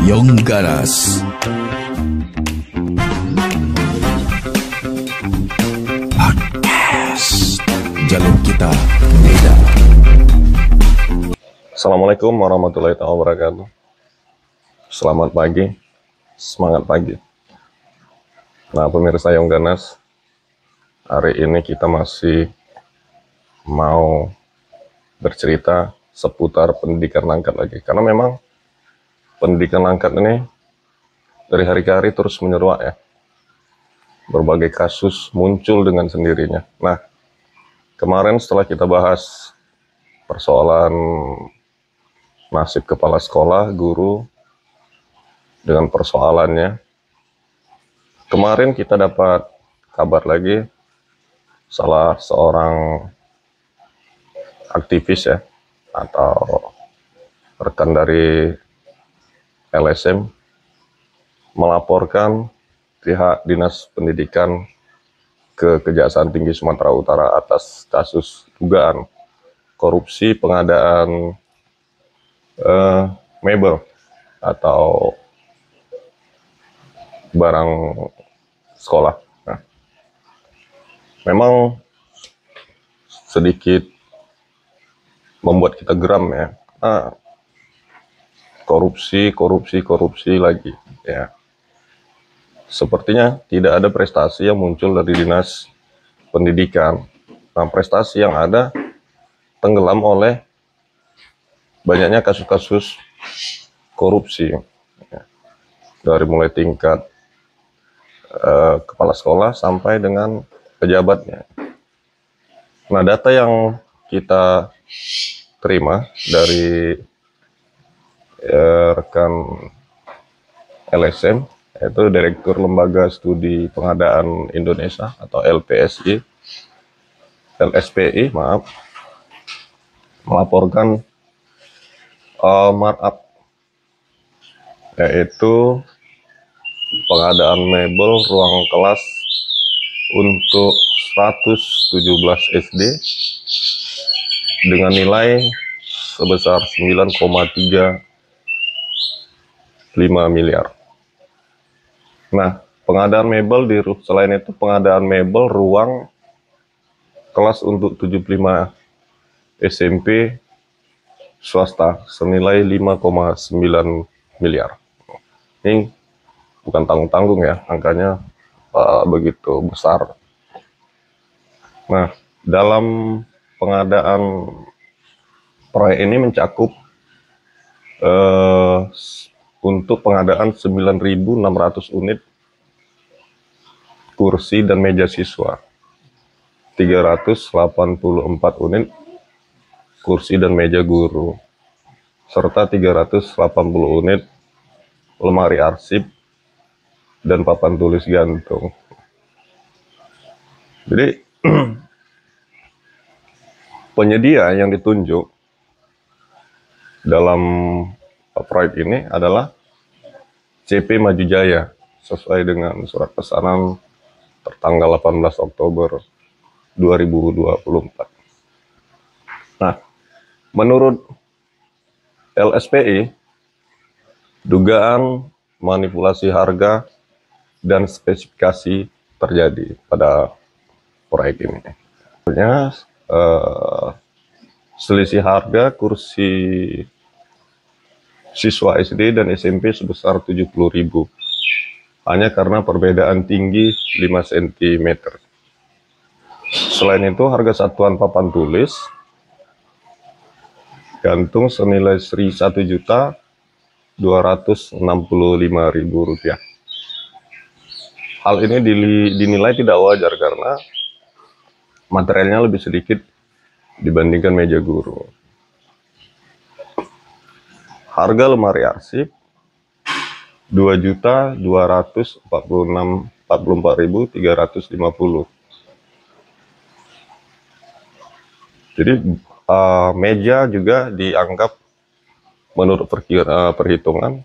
Sayong Ganas Podcast. Jalur kita beda. Assalamualaikum warahmatullahi wabarakatuh. Selamat pagi, semangat pagi. Nah, pemirsa Sayong Ganas, hari ini kita masih mau bercerita seputar pendidikan langkat lagi, karena memang pendidikan langkat ini dari hari ke hari terus menyeruak ya. Berbagai kasus muncul dengan sendirinya. Nah, kemarin setelah kita bahas persoalan nasib kepala sekolah, guru, dengan persoalannya, kemarin kita dapat kabar lagi salah seorang aktivis ya, atau rekan dari LSM melaporkan pihak Dinas Pendidikan ke Kejaksaan Tinggi Sumatera Utara atas kasus dugaan korupsi pengadaan mebel atau barang sekolah. Nah, memang sedikit membuat kita geram ya. Korupsi lagi ya. Sepertinya tidak ada prestasi yang muncul dari Dinas Pendidikan. Nah, prestasi yang ada tenggelam oleh banyaknya kasus-kasus korupsi ya. Dari mulai tingkat kepala sekolah sampai dengan pejabatnya. Nah, data yang kita terima dari rekan LSM, yaitu Direktur Lembaga Studi Pengadaan Indonesia atau LSPI, melaporkan markup, yaitu pengadaan mebel ruang kelas untuk 117 SD dengan nilai sebesar 9,35 miliar. Nah, pengadaan mebel selain itu pengadaan mebel ruang kelas untuk 75 SMP swasta senilai 5,9 miliar. Ini bukan tanggung-tanggung ya, angkanya begitu besar. Nah, dalam pengadaan proyek ini mencakup untuk pengadaan 9.600 unit kursi dan meja siswa, 384 unit kursi dan meja guru, serta 380 unit lemari arsip dan papan tulis gantung. Jadi penyedia yang ditunjuk dalam proyek ini adalah CP Maju Jaya sesuai dengan surat pesanan tertanggal 18 Oktober 2024. Nah, menurut LSPI, dugaan manipulasi harga dan spesifikasi terjadi pada proyek ini. Sebenarnya selisih harga kursi siswa SD dan SMP sebesar 70.000 hanya karena perbedaan tinggi 5 cm. Selain itu, harga satuan papan tulis gantung senilai Rp1.265.000. Hal ini dinilai tidak wajar karena materialnya lebih sedikit dibandingkan meja guru. Harga lemari arsip Rp2.244.350. Jadi meja juga dianggap menurut perhitungan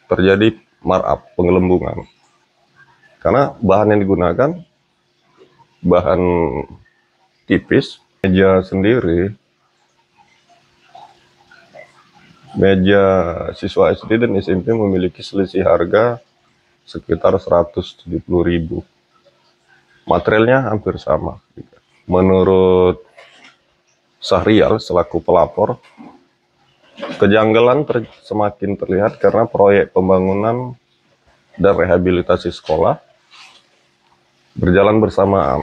terjadi markup, penggelembungan. Karena bahan yang digunakan bahan tipis, meja sendiri Meja siswa SD dan SMP memiliki selisih harga sekitar 170.000. Materialnya hampir sama. Menurut Syahrial selaku pelapor, kejanggalan semakin terlihat karena proyek pembangunan dan rehabilitasi sekolah berjalan bersamaan.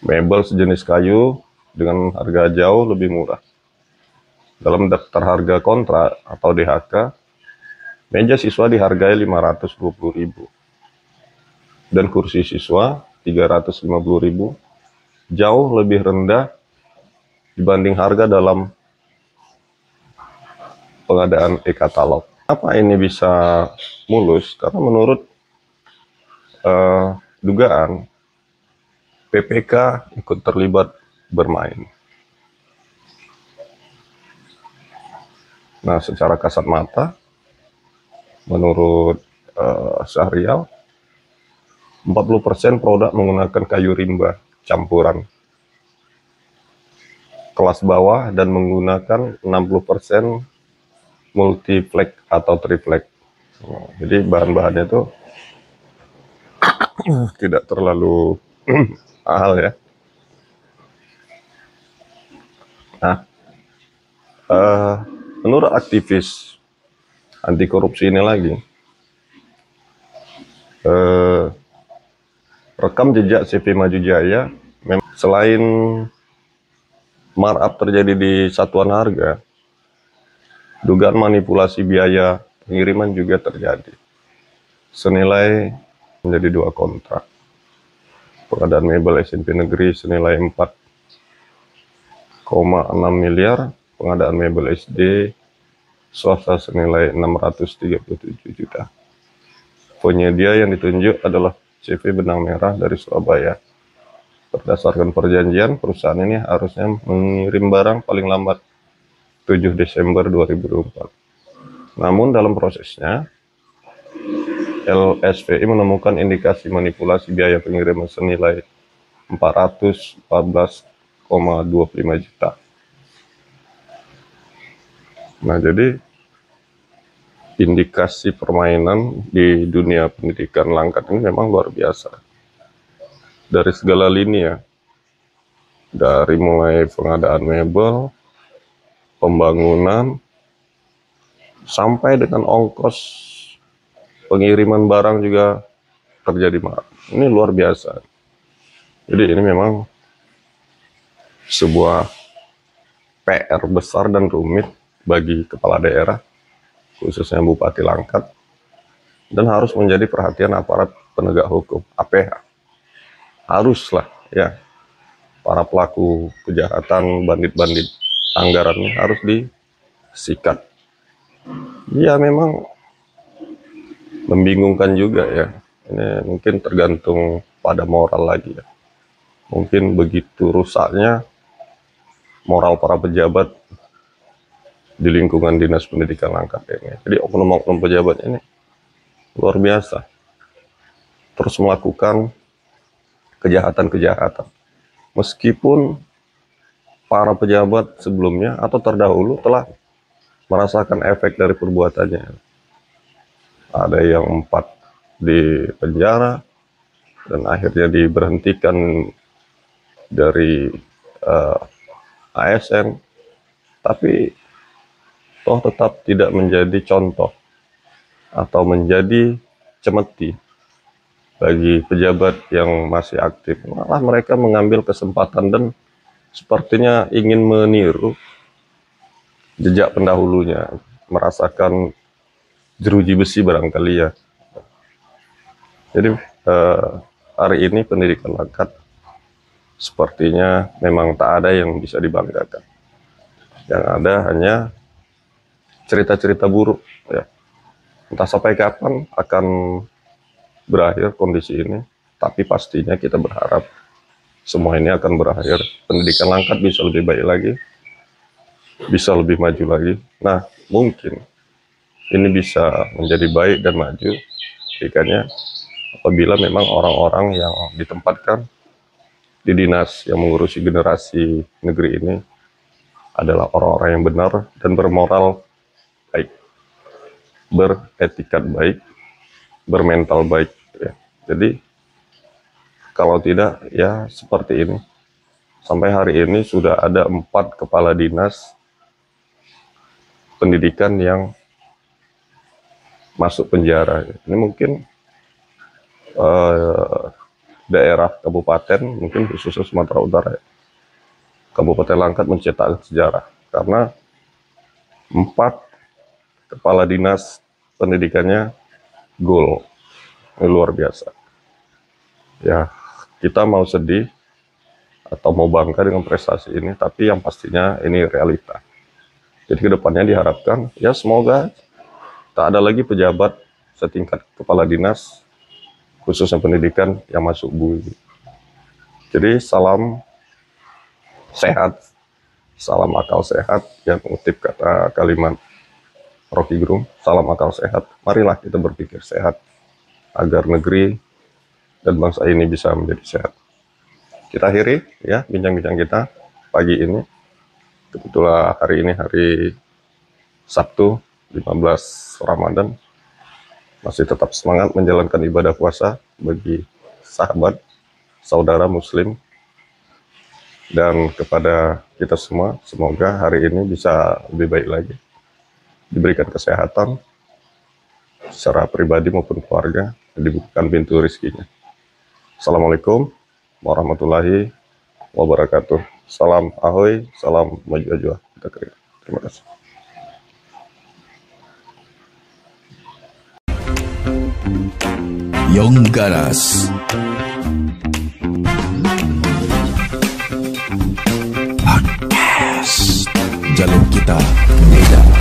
Mebel sejenis kayu dengan harga jauh lebih murah. Dalam daftar harga kontrak atau DHK, meja siswa dihargai 520.000 dan kursi siswa 350.000, jauh lebih rendah dibanding harga dalam pengadaan e-katalog. Apa ini bisa mulus? Karena menurut dugaan PPK ikut terlibat bermain. Nah, secara kasat mata, menurut Syahrial, 40% produk menggunakan kayu rimba campuran kelas bawah dan menggunakan 60% multiflex atau triflex. Nah, jadi bahan-bahannya itu tidak terlalu mahal ya. Nah, menurut aktivis anti korupsi ini lagi, rekam jejak CV Maju Jaya, selain markup terjadi di satuan harga, dugaan manipulasi biaya pengiriman juga terjadi, senilai menjadi 2 kontrak. Pengadaan mebel SMP negeri senilai 4,6 miliar, pengadaan mebel SD swasta senilai 637 juta. Penyedia yang ditunjuk adalah CV Benang Merah dari Surabaya. Berdasarkan perjanjian, perusahaan ini harusnya mengirim barang paling lambat 7 Desember 2024. Namun dalam prosesnya, LSVI menemukan indikasi manipulasi biaya pengiriman senilai 414,25 juta. Nah, jadi indikasi permainan di dunia pendidikan Langkat ini memang luar biasa. Dari segala lini ya, dari mulai pengadaan mebel, pembangunan, sampai dengan ongkos pengiriman barang juga terjadi mahal. Ini luar biasa. Jadi ini memang sebuah PR besar dan rumit bagi kepala daerah, khususnya Bupati Langkat, dan harus menjadi perhatian aparat penegak hukum, APH. Haruslah ya, para pelaku kejahatan, bandit-bandit anggaran ini harus disikat. Ya memang membingungkan juga ya. Ini mungkin tergantung pada moral lagi ya. Mungkin begitu rusaknya moral para pejabat di lingkungan Dinas Pendidikan Langkat ini. Jadi oknum-oknum pejabat ini luar biasa. Terus melakukan kejahatan-kejahatan. Meskipun para pejabat sebelumnya atau terdahulu telah merasakan efek dari perbuatannya. Ada yang 4 di penjara dan akhirnya diberhentikan dari ASN, tapi toh tetap tidak menjadi contoh atau menjadi cemeti bagi pejabat yang masih aktif. Malah mereka mengambil kesempatan dan sepertinya ingin meniru jejak pendahulunya, merasakan jeruji besi barangkali ya. Jadi hari ini pendidikan Langkat sepertinya memang tak ada yang bisa dibanggakan. Yang ada hanya cerita-cerita buruk ya. Entah sampai kapan akan berakhir kondisi ini, tapi pastinya kita berharap semua ini akan berakhir. Pendidikan Langkat bisa lebih baik lagi, bisa lebih maju lagi. Nah, mungkin ini bisa menjadi baik dan maju jikanya apabila memang orang-orang yang ditempatkan di dinas yang mengurusi generasi negeri ini adalah orang-orang yang benar dan bermoral baik, beretikat baik, bermental baik ya. Jadi kalau tidak ya seperti ini. Sampai hari ini sudah ada 4 kepala dinas pendidikan yang masuk penjara. Ini mungkin daerah kabupaten, mungkin khususnya Sumatera Utara ya. Kabupaten Langkat mencetak sejarah karena 4 kepala dinas pendidikannya gol. Ini luar biasa. Ya, kita mau sedih atau mau bangga dengan prestasi ini, tapi yang pastinya ini realita. Jadi kedepannya diharapkan, ya semoga tak ada lagi pejabat setingkat kepala dinas, khususnya pendidikan, yang masuk bui. Jadi salam sehat, salam akal sehat, yang mengutip kata kalimat Rocky Gerung, salam akal sehat. Marilah kita berpikir sehat, agar negeri dan bangsa ini bisa menjadi sehat. Kita akhiri ya bincang-bincang kita pagi ini. Kebetulan hari ini hari Sabtu 15 Ramadan. Masih tetap semangat menjalankan ibadah puasa bagi sahabat, saudara muslim. Dan kepada kita semua, semoga hari ini bisa lebih baik lagi. Diberikan kesehatan secara pribadi maupun keluarga, dibukakan pintu rezekinya. Assalamualaikum warahmatullahi wabarakatuh. Salam ahoy, salam maju ajwa. Kita kering. Terima kasih. Yong Garas. Podcast. Jalur kita beda.